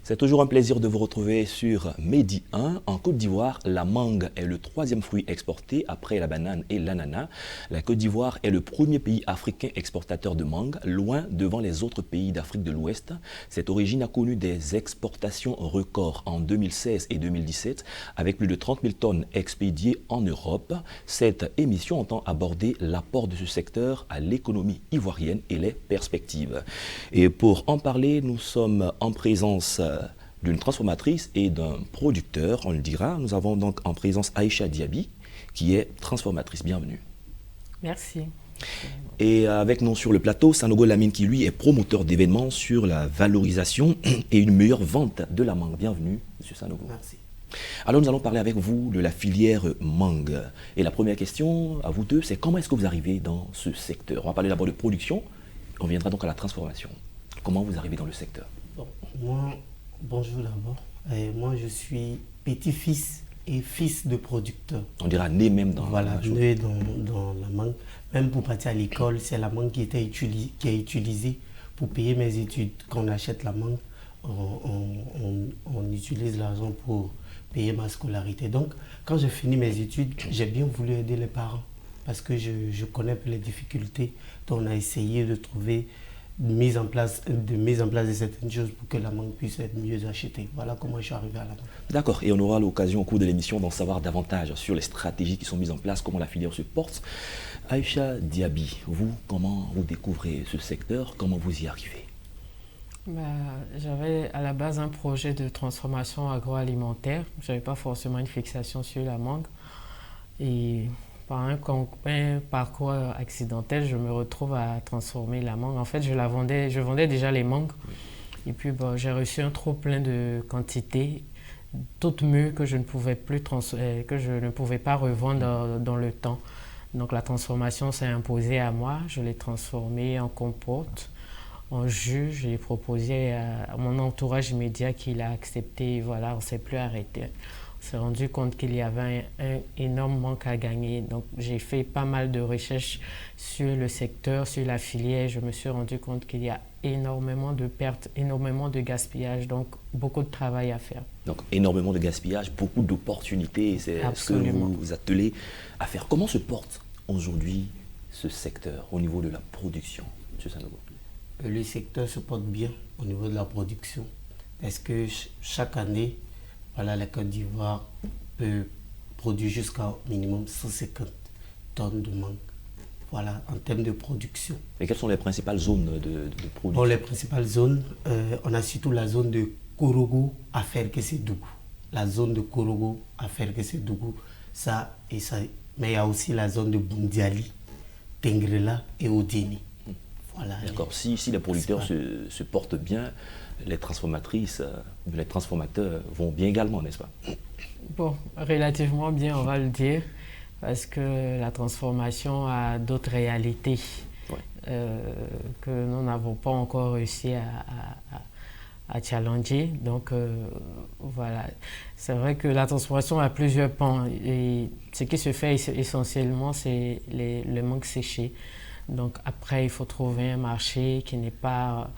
C'est toujours un plaisir de vous retrouver sur Medi 1. En Côte d'Ivoire, la mangue est le troisième fruit exporté après la banane et l'ananas. La Côte d'Ivoire est le premier pays africain exportateur de mangue, loin devant les autres pays d'Afrique de l'Ouest. Cette origine a connu des exportations records en 2016 et 2017, avec plus de 30 000 tonnes expédiées en Europe. Cette émission entend aborder l'apport de ce secteur à l'économie ivoirienne et les perspectives. Et pour en parler, nous sommes en présence d'une transformatrice et d'un producteur, on le dira. Nous avons donc en présence Aïcha Diaby, qui est transformatrice. Bienvenue. Merci. Et avec nous sur le plateau, Sanogo Lamine, qui lui est promoteur d'événements sur la valorisation et une meilleure vente de la mangue. Bienvenue, monsieur Sanogo. Merci. Alors nous allons parler avec vous de la filière mangue. Et la première question à vous deux, c'est comment est-ce que vous arrivez dans ce secteur? On va parler d'abord de production, on viendra donc à la transformation. Comment vous arrivez dans le secteur? Bonjour d'abord. Moi, je suis petit-fils et fils de producteur. On dira né même dans la chose. Né dans la mangue. Même pour partir à l'école, c'est la mangue qui est utilisée pour payer mes études. Quand on achète la mangue, on utilise l'argent pour payer ma scolarité. Donc, quand j'ai fini mes études, j'ai bien voulu aider les parents parce que je connais les difficultés. Donc, on a essayé de trouver mise en place de certaines choses pour que la mangue puisse être mieux achetée. Voilà comment je suis arrivé à la mangue. D'accord, et on aura l'occasion au cours de l'émission d'en savoir davantage sur les stratégies qui sont mises en place, comment la filière se porte. Aïcha Diaby, vous, comment vous découvrez ce secteur, comment vous y arrivez? J'avais à la base un projet de transformation agroalimentaire. Je n'avais pas forcément une fixation sur la mangue. Et par un parcours accidentel, je me retrouve à transformer la mangue. En fait, je vendais déjà les mangues. Et puis, j'ai reçu un trop plein de quantités, toutes mûres que je ne pouvais pas revendre dans le temps. Donc, la transformation s'est imposée à moi. Je l'ai transformée en compote, en jus. Je l'ai proposé à mon entourage immédiat qui l'a accepté. Et voilà, on ne s'est plus arrêté. On s'est rendu compte qu'il y avait un énorme manque à gagner. Donc, j'ai fait pas mal de recherches sur le secteur, sur la filière. Je me suis rendu compte qu'il y a énormément de pertes, énormément de gaspillage. Donc, beaucoup de travail à faire. Donc, énormément de gaspillage, beaucoup d'opportunités. C'est ce que vous vous attelez à faire. Comment se porte aujourd'hui ce secteur au niveau de la production, M. Sanogo? Le secteur se porte bien au niveau de la production. Parce que chaque année, la Côte d'Ivoire peut produire jusqu'à minimum 150 tonnes de mangue. Voilà, en termes de production. Et quelles sont les principales zones de production? Les principales zones, on a surtout la zone de Korogo à Fergué-Sédougou. La zone de Korogo à Fergué-Sédougou, mais il y a aussi la zone de Boundiali, Tengrela et Odini. Voilà. D'accord. Si les producteurs se portent bien, les transformatrices, les transformateurs vont bien également, n'est-ce pas? Bon, relativement bien, on va le dire, parce que la transformation a d'autres réalités que nous n'avons pas encore réussi à challenger. Donc, voilà. C'est vrai que la transformation a plusieurs pans. Et ce qui se fait essentiellement, c'est le mangue séché. Donc après, il faut trouver un marché qui n'est pas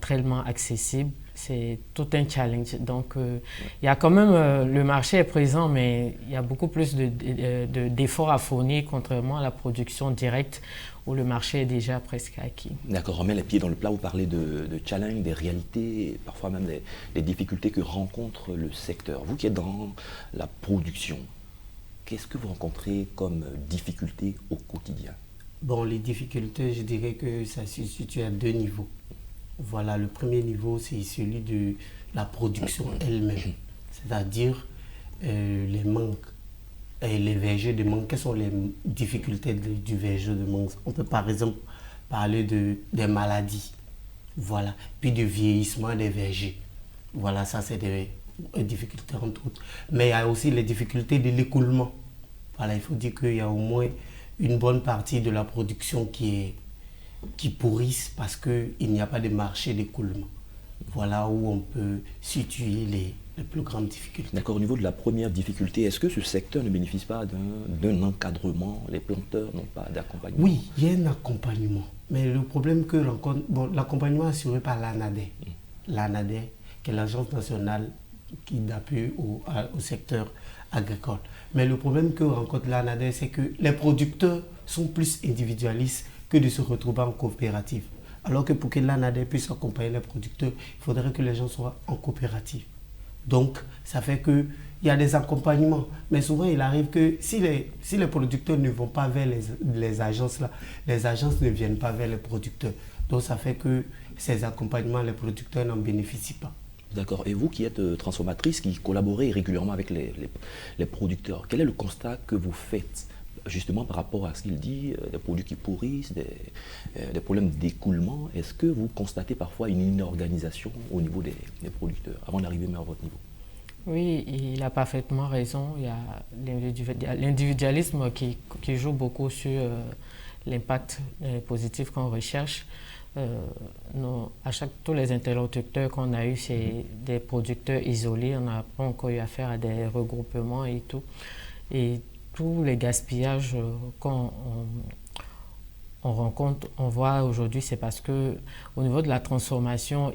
tellement accessible. C'est tout un challenge. Donc il y a quand même, le marché est présent, mais il y a beaucoup plus d'efforts à fournir, contrairement à la production directe où le marché est déjà presque acquis. D'accord, on met les pieds dans le plat, vous parlez de challenge, des réalités, parfois même des difficultés que rencontre le secteur. Vous qui êtes dans la production, qu'est-ce que vous rencontrez comme difficultés au quotidien? Les difficultés, je dirais que ça se situe à deux niveaux. Voilà, le premier niveau, c'est celui de la production elle-même. C'est-à-dire les mangues et les vergers de mangue. Quelles sont les difficultés du verger de mangue? On peut par exemple parler des maladies. Voilà. Puis du vieillissement des vergers. Voilà, ça c'est des difficultés entre autres. Mais il y a aussi les difficultés de l'écoulement. Voilà, il faut dire qu'il y a au moins une bonne partie de la production qui pourrissent parce qu'il n'y a pas de marché d'écoulement. Voilà où on peut situer les plus grandes difficultés. D'accord, au niveau de la première difficulté, est-ce que ce secteur ne bénéficie pas d'un encadrement? Les planteurs n'ont pas d'accompagnement? Oui, il y a un accompagnement. Mais le problème que rencontre, l'accompagnement assuré par l'ANADE, l'ANADE, qui est l'Agence nationale d'appui au secteur agricole. Mais le problème que rencontre l'ANADE, c'est que les producteurs sont plus individualistes que de se retrouver en coopérative. Alors que pour que l'ANADE puisse accompagner les producteurs, il faudrait que les gens soient en coopérative. Donc, ça fait qu'il y a des accompagnements. Mais souvent, il arrive que si les producteurs ne vont pas vers les agences-là, les agences ne viennent pas vers les producteurs. Donc, ça fait que ces accompagnements, les producteurs n'en bénéficient pas. D'accord. Et vous qui êtes transformatrice, qui collaborez régulièrement avec les producteurs, quel est le constat que vous faites justement par rapport à ce qu'il dit, des produits qui pourrissent, des problèmes d'écoulement? Est-ce que vous constatez parfois une inorganisation au niveau des producteurs avant d'arriver même à votre niveau? Oui, il a parfaitement raison. Il y a l'individualisme qui joue beaucoup sur l'impact positif qu'on recherche. Tous les interlocuteurs qu'on a eus, c'est des producteurs isolés. On n'a pas encore eu affaire à des regroupements et tout. Et tous les gaspillages qu'on rencontre, on voit aujourd'hui, c'est parce que au niveau de la transformation,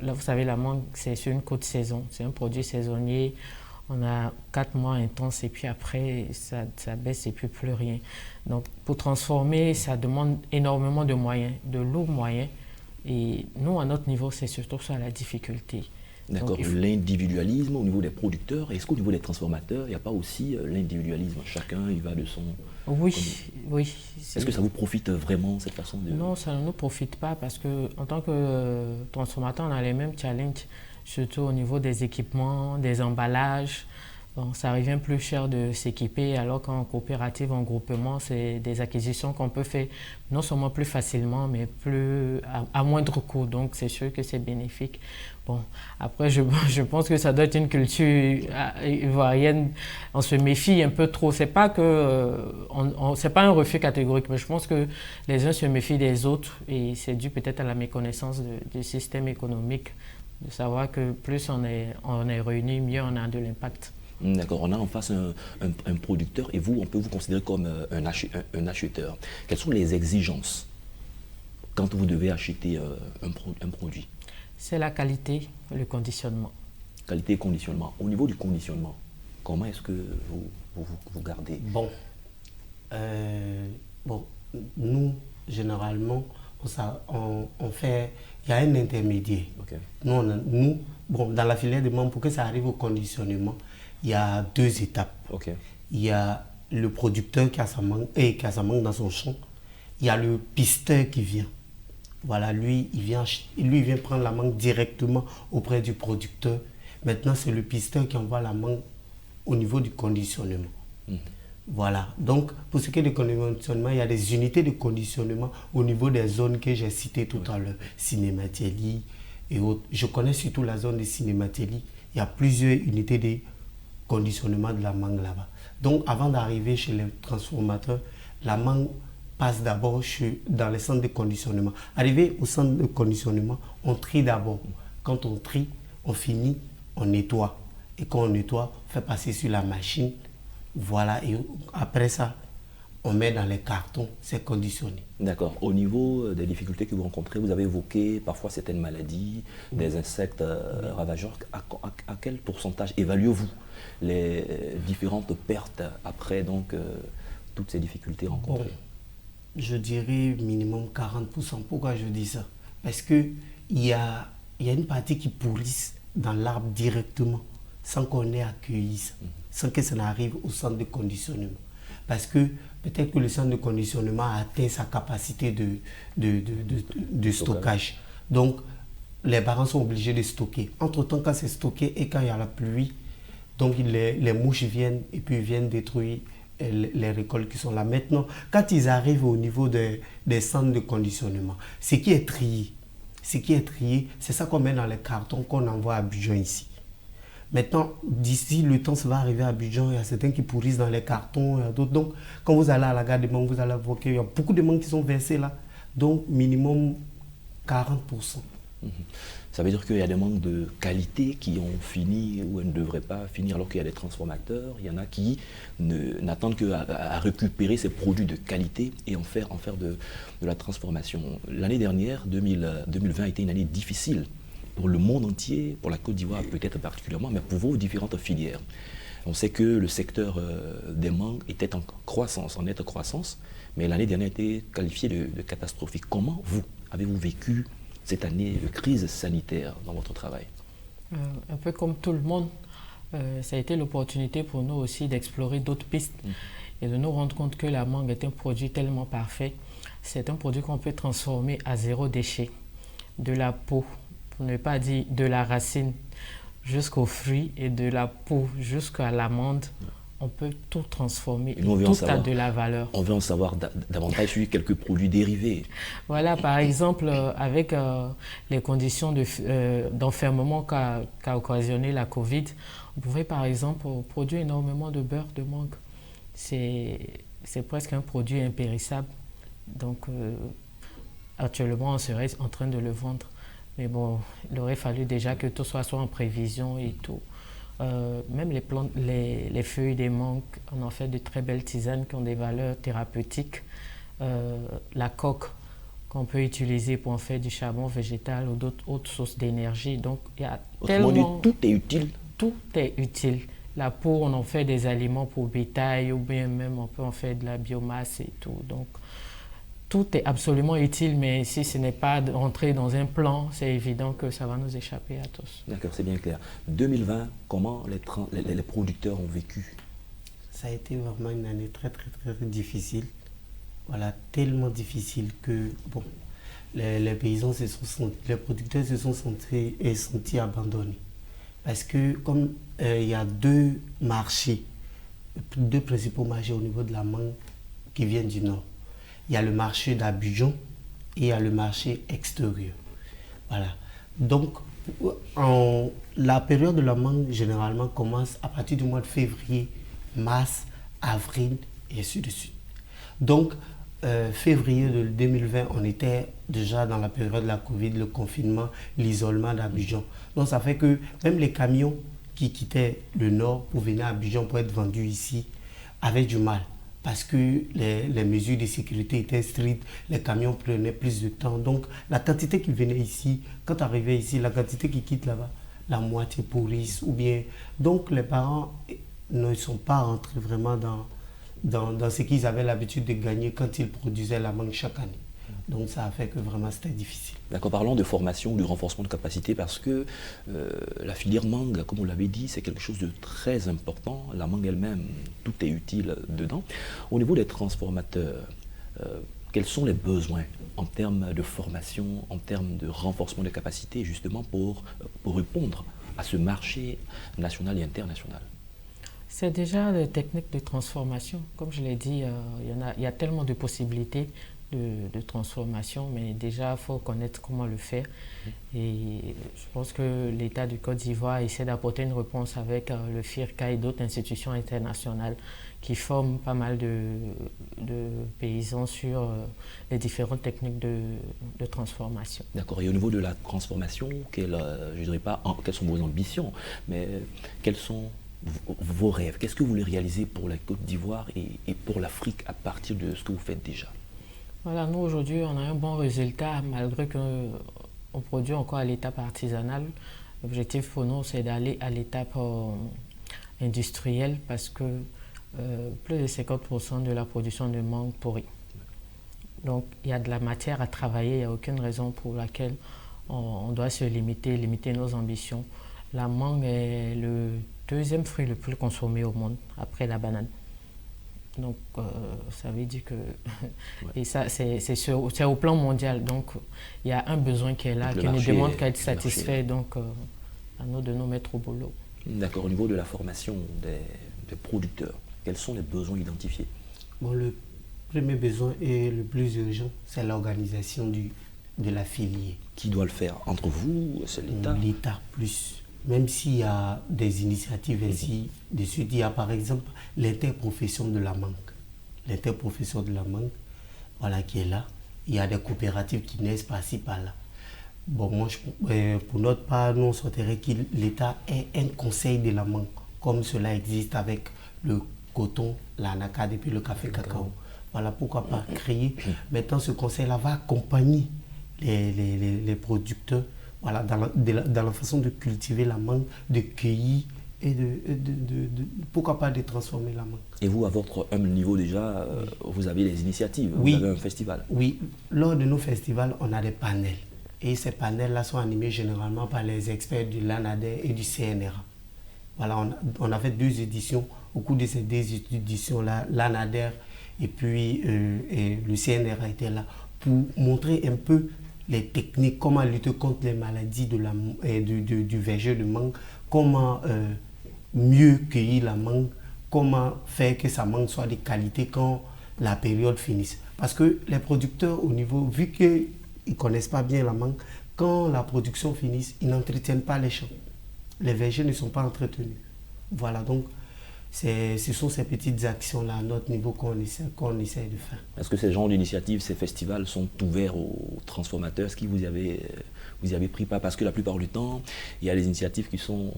là vous savez, la mangue, c'est sur une courte saison, c'est un produit saisonnier. On a 4 mois intenses et puis après, ça baisse et puis plus rien. Donc, pour transformer, ça demande énormément de moyens, de lourds moyens. Et nous, à notre niveau, c'est surtout ça la difficulté. D'accord, l'individualisme au niveau des producteurs, est-ce qu'au niveau des transformateurs, il n'y a pas aussi l'individualisme? Chacun, il va de son... Oui, oui. Est-ce que ça vous profite vraiment, cette façon de... Non, ça ne nous profite pas parce qu'en tant que transformateur, on a les mêmes challenges, surtout au niveau des équipements, des emballages. Bon, ça revient plus cher de s'équiper, alors qu'en coopérative, en groupement, c'est des acquisitions qu'on peut faire non seulement plus facilement, mais à moindre coût. Donc, c'est sûr que c'est bénéfique. Bon, après, je pense que ça doit être une culture ivoirienne. On se méfie un peu trop. C'est pas c'est pas un refus catégorique, mais je pense que les uns se méfient des autres et c'est dû peut-être à la méconnaissance du système économique, de savoir que plus on est réunis, mieux on a de l'impact. D'accord, on a en face un producteur et vous, on peut vous considérer comme un acheteur. Quelles sont les exigences quand vous devez acheter un produit? C'est la qualité, le conditionnement. Qualité et conditionnement. Au niveau du conditionnement, comment est-ce que vous gardez? Nous, généralement, on fait, il y a un intermédiaire. Okay. Dans la filière de mangue, pour que ça arrive au conditionnement, il y a 2 étapes. Okay. Il y a le producteur qui a sa mangue dans son champ. Il y a le pisteur qui vient. Voilà, lui, il vient prendre la mangue directement auprès du producteur. Maintenant, c'est le pisteur qui envoie la mangue au niveau du conditionnement. Voilà. Donc, pour ce qui est du conditionnement, il y a des unités de conditionnement au niveau des zones que j'ai citées tout à l'heure. Cinématélie et autres. Je connais surtout la zone de Cinématélie. Il y a plusieurs unités de conditionnement de la mangue là-bas. Donc, avant d'arriver chez les transformateurs, la mangue passe d'abord dans les centres de conditionnement. Arrivé au centre de conditionnement, on trie d'abord. Quand on trie, on finit, on nettoie. Et quand on nettoie, on fait passer sur la machine. Voilà, et après ça, on met dans les cartons, c'est conditionné. D'accord. Au niveau des difficultés que vous rencontrez, vous avez évoqué parfois certaines maladies, des insectes ravageurs. À quel pourcentage évaluez-vous les différentes pertes après donc, toutes ces difficultés rencontrées? Je dirais minimum 40%. Pourquoi je dis ça? Parce qu'il y a une partie qui pourrisse dans l'arbre directement, sans qu'on ait accueilli ça, sans que ça n'arrive au centre de conditionnement. Parce que peut-être que le centre de conditionnement a atteint sa capacité de stockage. Donc, les parents sont obligés de stocker. Entre-temps, quand c'est stocké et quand il y a la pluie, donc les mouches viennent et puis viennent détruire les récoltes qui sont là. Maintenant, quand ils arrivent au niveau des centres de conditionnement, ce qui est trié, c'est ça qu'on met dans les cartons qu'on envoie à Abidjan ici. Maintenant, d'ici le temps, ça va arriver à Abidjan, il y a certains qui pourrissent dans les cartons, il y a d'autres. Donc, quand vous allez à la gare de mangue, vous allez voir qu'il y a beaucoup de mangues qui sont versées là. Donc, minimum 40%. Ça veut dire qu'il y a des manques de qualité qui ont fini ou elles ne devraient pas finir, alors qu'il y a des transformateurs, il y en a qui n'attendent qu'à récupérer ces produits de qualité et en faire de la transformation. L'année dernière, 2020, a été une année difficile pour le monde entier, pour la Côte d'Ivoire peut-être particulièrement, mais pour vos différentes filières. On sait que le secteur des mangues était en croissance, en nette croissance, mais l'année dernière a été qualifiée de catastrophique. Comment avez-vous vécu cette année de crise sanitaire dans votre travail? Un peu comme tout le monde, ça a été l'opportunité pour nous aussi d'explorer d'autres pistes et de nous rendre compte que la mangue est un produit tellement parfait. C'est un produit qu'on peut transformer à zéro déchet, de la peau, pour ne pas dire de la racine, jusqu'aux fruits et de la peau jusqu'à l'amande. On peut tout transformer et tout a de la valeur. On veut en savoir davantage sur quelques produits dérivés. Voilà, par exemple, avec les conditions d'enfermement qu'a occasionné la Covid, on pouvait par exemple produire énormément de beurre de mangue. C'est presque un produit impérissable. Donc, actuellement, on serait en train de le vendre. Mais bon, il aurait fallu déjà que tout soit en prévision et tout. Même les plantes, les feuilles des mangues, on en fait de très belles tisanes qui ont des valeurs thérapeutiques. La coque qu'on peut utiliser pour en faire du charbon végétal ou d'autres autres sources d'énergie. Donc il y a tellement... Tout est utile. Tout est utile. La peau, on en fait des aliments pour bétail ou bien même on peut en faire de la biomasse et tout. Donc tout est absolument utile, mais si ce n'est pas rentrer dans un plan, c'est évident que ça va nous échapper à tous. D'accord, c'est bien clair. 2020, comment les producteurs ont vécu? Ça a été vraiment une année très difficile. Voilà, tellement difficile que bon, les paysans les producteurs se sont sentis abandonnés. Parce que comme il y a deux principaux marchés au niveau de la mangue qui viennent du nord. Il y a le marché d'Abidjan et il y a le marché extérieur. Voilà. Donc, la période de la mangue, généralement, commence à partir du mois de février, mars, avril, et ainsi de suite. Donc, février de 2020, on était déjà dans la période de la Covid, le confinement, l'isolement d'Abidjan. Donc, ça fait que même les camions qui quittaient le nord pour venir à Abidjan pour être vendus ici avaient du mal. Parce que les mesures de sécurité étaient strictes, les camions prenaient plus de temps. Donc, la quantité qui venait ici, quand arrivait ici, la quantité qui quitte là-bas, la moitié pourrissent ou bien... Donc, les parents ne sont pas rentrés vraiment dans ce qu'ils avaient l'habitude de gagner quand ils produisaient la mangue chaque année. Donc, ça a fait que vraiment c'était difficile. D'accord, parlons de formation, de renforcement de capacité, parce que la filière mangue, comme vous l'avez dit, c'est quelque chose de très important. La mangue elle-même, tout est utile dedans. Au niveau des transformateurs, quels sont les besoins en termes de formation, en termes de renforcement de capacité, justement pour répondre à ce marché national et international? C'est déjà les techniques de transformation. Comme je l'ai dit, il y a tellement de possibilités de transformation, mais déjà, il faut connaître comment le faire. Et je pense que l'État du Côte d'Ivoire essaie d'apporter une réponse avec le FIRCA et d'autres institutions internationales qui forment pas mal de paysans sur les différentes techniques de transformation. D'accord. Et au niveau de la transformation, je ne dirais pas quelles sont vos ambitions, mais quels sont vos rêves? Qu'est-ce que vous voulez réaliser pour la Côte d'Ivoire et pour l'Afrique à partir de ce que vous faites déjà? Voilà, nous aujourd'hui, on a un bon résultat malgré qu'on produit encore à l'étape artisanale. L'objectif pour nous, c'est d'aller à l'étape industrielle parce que plus de 50% de la production de mangue pourrit. Donc, il y a de la matière à travailler, il n'y a aucune raison pour laquelle on doit se limiter nos ambitions. La mangue est le deuxième fruit le plus consommé au monde, après la banane. Donc, ça veut dire que... Et ça, c'est au plan mondial. Donc, il y a un besoin qui est là, qui ne demande qu'à être satisfait. Donc, à nous de nous mettre au boulot. D'accord. Au niveau de la formation des producteurs, quels sont les besoins identifiés? Bon, le premier besoin et le plus urgent, c'est l'organisation de la filière. Qui doit le faire? Entre vous, c'est l'État? L'État plus. Même s'il y a des initiatives ainsi de suite, il y a par exemple l'interprofession de la mangue. L'interprofession de la mangue, voilà, qui est là. Il y a des coopératives qui naissent par-ci, par-là. Bon, moi, pour notre part, nous, on souhaiterait que l'État ait un conseil de la mangue, comme cela existe avec le coton, l'anacarde et puis le café cacao. Voilà, pourquoi pas créer. Maintenant, ce conseil-là va accompagner les producteurs, voilà, dans la façon de cultiver la mangue, de cueillir et pourquoi pas de transformer la mangue. Et vous, à votre humble niveau déjà, vous avez des initiatives, oui, vous avez un festival. Oui, lors de nos festivals, on a des panels. Et ces panels-là sont animés généralement par les experts du LANADER et du CNRA. Voilà, on a fait 2 éditions. Au cours de ces 2 éditions-là, l'ANADER et puis le CNRA étaient là pour montrer un peu les techniques, comment lutter contre les maladies du verger de mangue, comment mieux cueillir la mangue, comment faire que sa mangue soit de qualité quand la période finisse. Parce que les producteurs au niveau, vu qu'ils ne connaissent pas bien la mangue, quand la production finisse, ils n'entretiennent pas les champs. Les vergers ne sont pas entretenus. Voilà, donc ce sont ces petites actions-là à notre niveau qu'on essaie de faire. Est-ce que ces genres d'initiatives, ces festivals sont ouverts aux transformateurs? Est-ce que vous y avez pris part? Parce que la plupart du temps, il y a des initiatives qui sont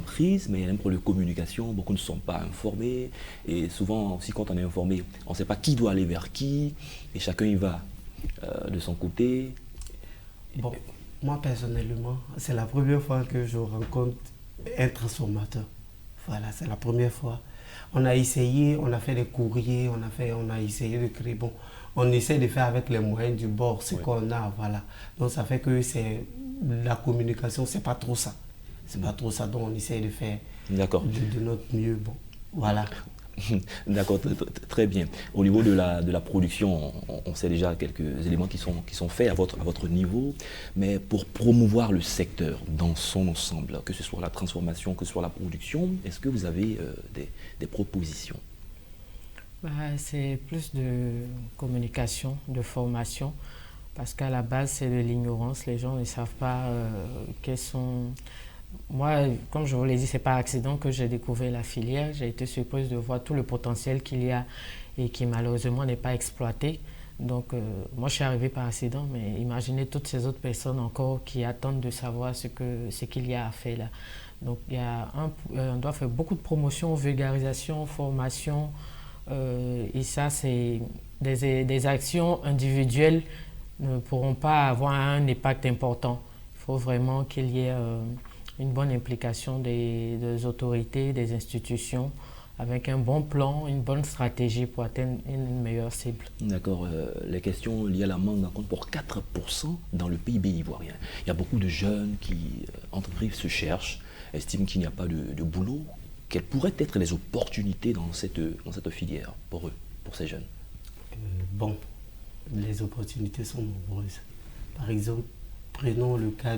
prises, mais il y a un problème de communication. Beaucoup ne sont pas informés. Et souvent, aussi quand on est informé, on ne sait pas qui doit aller vers qui. Et chacun y va de son côté. Bon, moi personnellement, c'est la première fois que je rencontre un transformateur. Voilà, c'est la première fois. On a essayé, on a fait des courriers, on a essayé de créer. Bon, on essaie de faire avec les moyens du bord, ce qu'on a, voilà. Donc ça fait que la communication, c'est pas trop ça. C'est pas trop ça, donc on essaie de faire de notre mieux. Bon, voilà. D'accord, très bien. Au niveau de la production, on sait déjà quelques éléments qui sont faits à votre niveau, mais pour promouvoir le secteur dans son ensemble, que ce soit la transformation, que ce soit la production, est-ce que vous avez des propositions? C'est plus de communication, de formation, parce qu'à la base, c'est de l'ignorance. Les gens ne savent pas quels sont... Moi, comme je vous l'ai dit, ce n'est pas accident que j'ai découvert la filière. J'ai été surprise de voir tout le potentiel qu'il y a et qui malheureusement n'est pas exploité. Donc, moi, je suis arrivée par accident, mais imaginez toutes ces autres personnes encore qui attendent de savoir ce qu'il y a à faire là. Donc, on doit faire beaucoup de promotion, vulgarisation, formation. Et ça, c'est des actions individuelles ne pourront pas avoir un impact important. Il faut vraiment qu'il y ait... une bonne implication des autorités, des institutions, avec un bon plan, une bonne stratégie pour atteindre une meilleure cible. D'accord. Les questions liées à la mangue en compte pour 4% dans le PIB ivoirien. Il y a beaucoup de jeunes entreprises se cherchent, estiment qu'il n'y a pas de boulot. Quelles pourraient être les opportunités dans cette filière pour eux, pour ces jeunes? Bon, les opportunités sont nombreuses. Par exemple, prenons le cas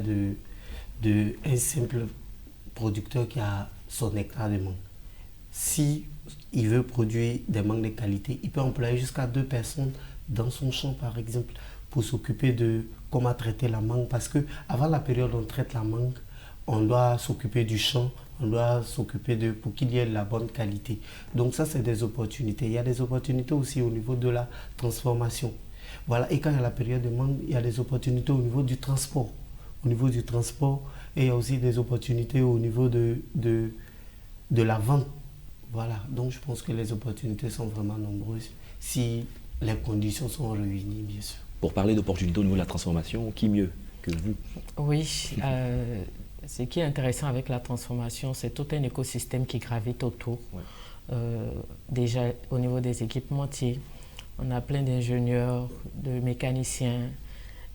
d'un simple producteur qui a son hectare de mangue. Si il veut produire des mangues de qualité, il peut employer jusqu'à 2 personnes dans son champ, par exemple, pour s'occuper de comment traiter la mangue. Parce qu'avant la période où on traite la mangue, on doit s'occuper du champ, on doit s'occuper pour qu'il y ait la bonne qualité. Donc ça, c'est des opportunités. Il y a des opportunités aussi au niveau de la transformation. Voilà. Et quand il y a la période de mangue, il y a des opportunités au niveau du transport. Au niveau du transport, et il y a aussi des opportunités au niveau de la vente. Voilà, donc je pense que les opportunités sont vraiment nombreuses si les conditions sont réunies, bien sûr. Pour parler d'opportunités au niveau de la transformation, qui mieux que vous? Oui, ce qui est intéressant avec la transformation, c'est tout un écosystème qui gravite autour. Ouais. Déjà, au niveau des équipementiers, on a plein d'ingénieurs, de mécaniciens,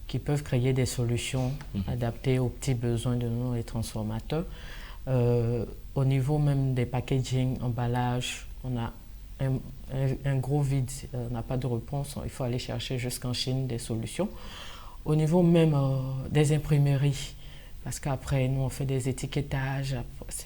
qui peuvent créer des solutions adaptées aux petits besoins de nous, les transformateurs. Au niveau même des packaging, emballages, on a un gros vide, on n'a pas de réponse, il faut aller chercher jusqu'en Chine des solutions. Au niveau même des imprimeries, Parce qu'après, nous, on fait des étiquetages.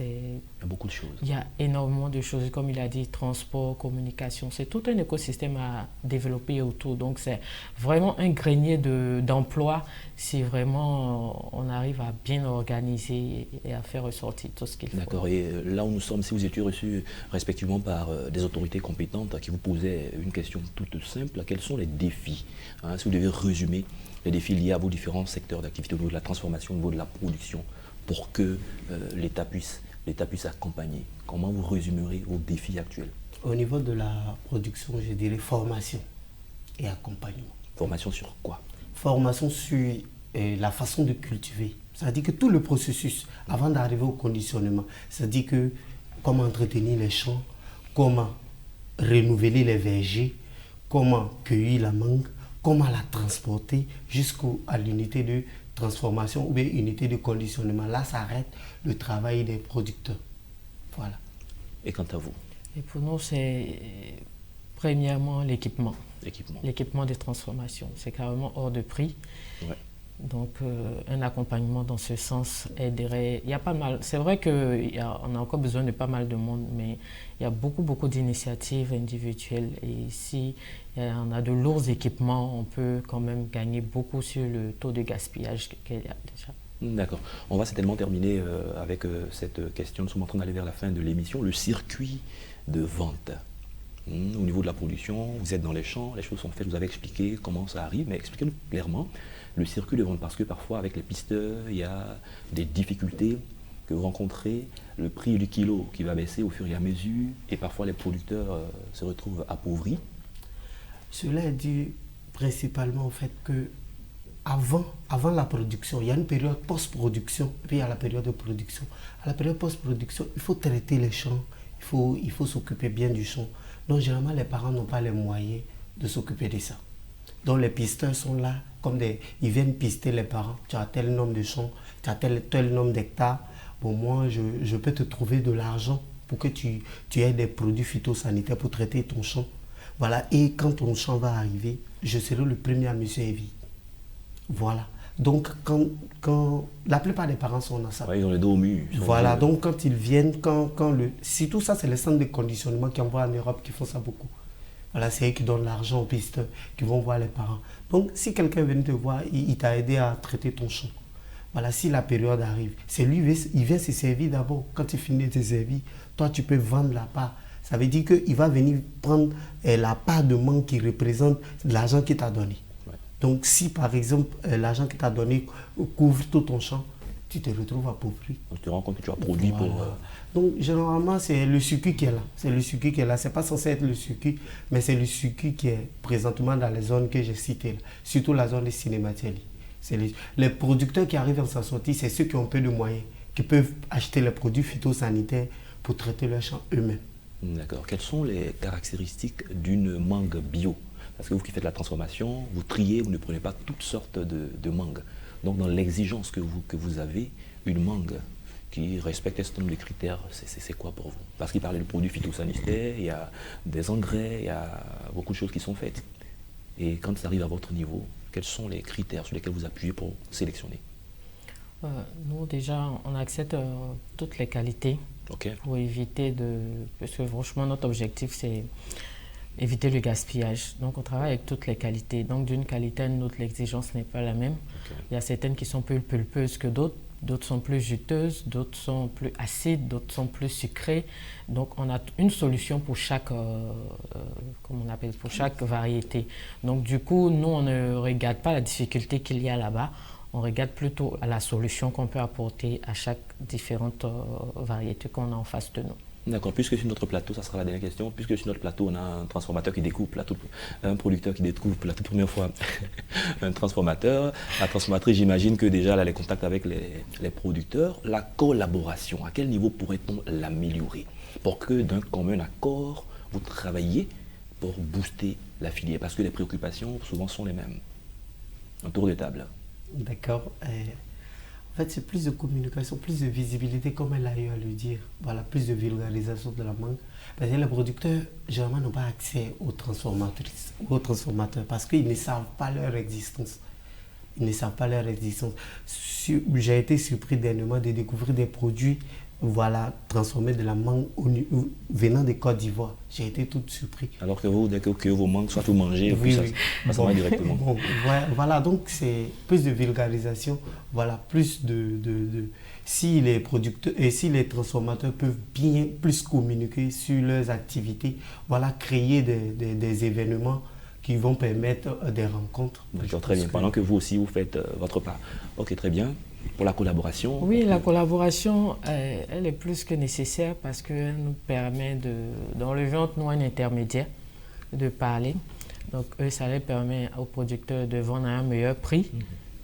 Il y a beaucoup de choses. Il y a énormément de choses, comme il a dit, transport, communication. C'est tout un écosystème à développer autour. Donc, c'est vraiment un grenier d'emplois si vraiment on arrive à bien organiser et à faire ressortir tout ce qu'il faut. D'accord. Et là où nous sommes, si vous étiez reçus respectivement par des autorités compétentes qui vous posaient une question toute simple, quels sont les défis, si vous devez résumer les défis liés à vos différents secteurs d'activité au niveau de la transformation, au niveau de la production, pour que l'État puisse accompagner. Comment vous résumerez vos défis actuels? Au niveau de la production, je dirais formation et accompagnement. Formation sur quoi? Formation sur la façon de cultiver. C'est-à-dire que tout le processus, avant d'arriver au conditionnement, c'est-à-dire que comment entretenir les champs, comment renouveler les vergers, comment cueillir la mangue, comment la transporter jusqu'à l'unité de transformation ou bien unité de conditionnement. Là s'arrête le travail des producteurs. Voilà. Et quant à vous? Et pour nous, c'est premièrement l'équipement. L'équipement de transformation. C'est carrément hors de prix. Ouais. Donc, un accompagnement dans ce sens aiderait. Il y a pas mal. C'est vrai qu'on a encore besoin de pas mal de monde, mais il y a beaucoup d'initiatives individuelles. Et si on a de lourds équipements, on peut quand même gagner beaucoup sur le taux de gaspillage qu'il y a déjà. D'accord. On va certainement terminer avec cette question. Nous sommes en train d'aller vers la fin de l'émission. Le circuit de vente. Au niveau de la production, vous êtes dans les champs, les choses sont faites, vous avez expliqué comment ça arrive, mais expliquez-nous clairement le circuit de vente, parce que parfois avec les pisteurs, il y a des difficultés que vous rencontrez, le prix du kilo qui va baisser au fur et à mesure, et parfois les producteurs se retrouvent appauvris. Cela est dû principalement au fait que avant la production, il y a une période post-production, puis il y a la période de production. À la période post-production, il faut traiter les champs, il faut s'occuper bien du champ. Donc généralement, les parents n'ont pas les moyens de s'occuper de ça. Donc les pisteurs sont là, ils viennent pister les parents. Tu as tel nombre de champs, tu as tel nombre d'hectares. Bon, moi, je peux te trouver de l'argent pour que tu aies des produits phytosanitaires pour traiter ton champ. Voilà, et quand ton champ va arriver, je serai le premier à me servir. Voilà. Donc, quand la plupart des parents sont dans ça. Ouais, ils ont les dos au mur. Voilà, donc quand ils viennent, si tout ça, c'est les centres de conditionnement qui envoient en Europe qui font ça beaucoup. Voilà, c'est eux qui donnent l'argent aux pisteurs, qui vont voir les parents. Donc, si quelqu'un vient te voir, il t'a aidé à traiter ton champ. Voilà, si la période arrive, c'est lui, il vient se servir d'abord. Quand il finit de te servir, toi, tu peux vendre la part. Ça veut dire qu'il va venir prendre la part de manque qui représente l'argent qu'il t'a donné. Donc, si par exemple, l'argent que tu as donné couvre tout ton champ, tu te retrouves appauvri. Donc, tu te rends compte que tu as produit voilà. pour... Donc, généralement, c'est le circuit qui est là. C'est le circuit qui est là. Ce n'est pas censé être le circuit, mais c'est le circuit qui est présentement dans les zones que j'ai citées, là. Surtout la zone des cinématiels. Les producteurs qui arrivent en s'en sortir, c'est ceux qui ont peu de moyens, qui peuvent acheter les produits phytosanitaires pour traiter leurs champs eux-mêmes. D'accord. Quelles sont les caractéristiques d'une mangue bio? Parce que vous qui faites la transformation, vous triez, vous ne prenez pas toutes sortes de mangues. Donc dans l'exigence que vous avez, une mangue qui respecte un certain nombre de critères, c'est quoi pour vous? Parce qu'il parlait de produits phytosanitaires, il y a des engrais, il y a beaucoup de choses qui sont faites. Et quand ça arrive à votre niveau, quels sont les critères sur lesquels vous appuyez pour sélectionner? Nous déjà, on accepte toutes les qualités pour éviter parce que franchement notre objectif c'est éviter le gaspillage. Donc on travaille avec toutes les qualités. Donc d'une qualité à une autre, l'exigence n'est pas la même. Il y a certaines qui sont plus pulpeuses que d'autres, d'autres sont plus juteuses, d'autres sont plus acides, d'autres sont plus sucrées. Donc on a une solution pour chaque, pour chaque variété. Donc du coup, nous on ne regarde pas la difficulté qu'il y a là-bas, on regarde plutôt à la solution qu'on peut apporter à chaque différente variété qu'on a en face de nous. D'accord, puisque sur notre plateau, ça sera la dernière question, puisque sur notre plateau, on a un transformateur qui découpe, un producteur qui découpe la toute première fois un transformateur. La transformatrice, j'imagine que déjà, elle a les contacts avec les producteurs. La collaboration, à quel niveau pourrait-on l'améliorer pour que d'un commun accord, vous travailliez pour booster la filière? Parce que les préoccupations, souvent, sont les mêmes. Un tour de table. D'accord. En fait, c'est plus de communication, plus de visibilité, comme elle a eu à le dire. Voilà, plus de vulgarisation de la mangue. Parce que les producteurs, généralement, n'ont pas accès aux transformatrices ou aux transformateurs parce qu'ils ne savent pas leur existence. ils ne savent pas leur existence. J'ai été surpris dernièrement de découvrir des produits transformés de la mangue venant de Côte d'Ivoire. J'ai été tout surpris. Alors que vous, dès que vos mangues, soit vous mangez, oui, ça, oui. Ça va directement. Bon, voilà, donc c'est plus de vulgarisation, plus si les producteurs et si les transformateurs peuvent bien plus communiquer sur leurs activités, créer des événements qui vont permettre des rencontres. D'accord, très bien. Pendant que vous aussi, vous faites votre part. Ok, très bien. Pour la collaboration? Oui, la collaboration, elle est plus que nécessaire parce qu'elle nous permet d'enlever entre nous un intermédiaire, de parler. Donc, eux, ça leur permet aux producteurs de vendre à un meilleur prix.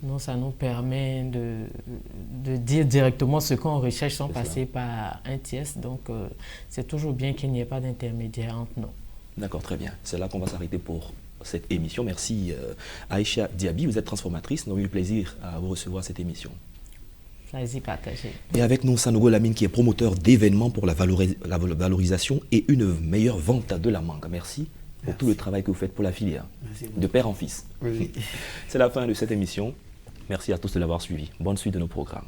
Nous, ça nous permet de dire directement ce qu'on recherche sans passer par un tiers. Donc, c'est toujours bien qu'il n'y ait pas d'intermédiaire entre nous. D'accord, très bien. C'est là qu'on va s'arrêter pour cette émission. Merci Aïcha Diaby, vous êtes transformatrice. Nous avons eu le plaisir à vous recevoir à cette émission. Plaisir partagé. Et avec nous, Sanogo Lamine qui est promoteur d'événements pour la valorisation et une meilleure vente de la mangue. Merci pour tout le travail que vous faites pour la filière, de père en fils. Oui. C'est la fin de cette émission. Merci à tous de l'avoir suivi. Bonne suite de nos programmes.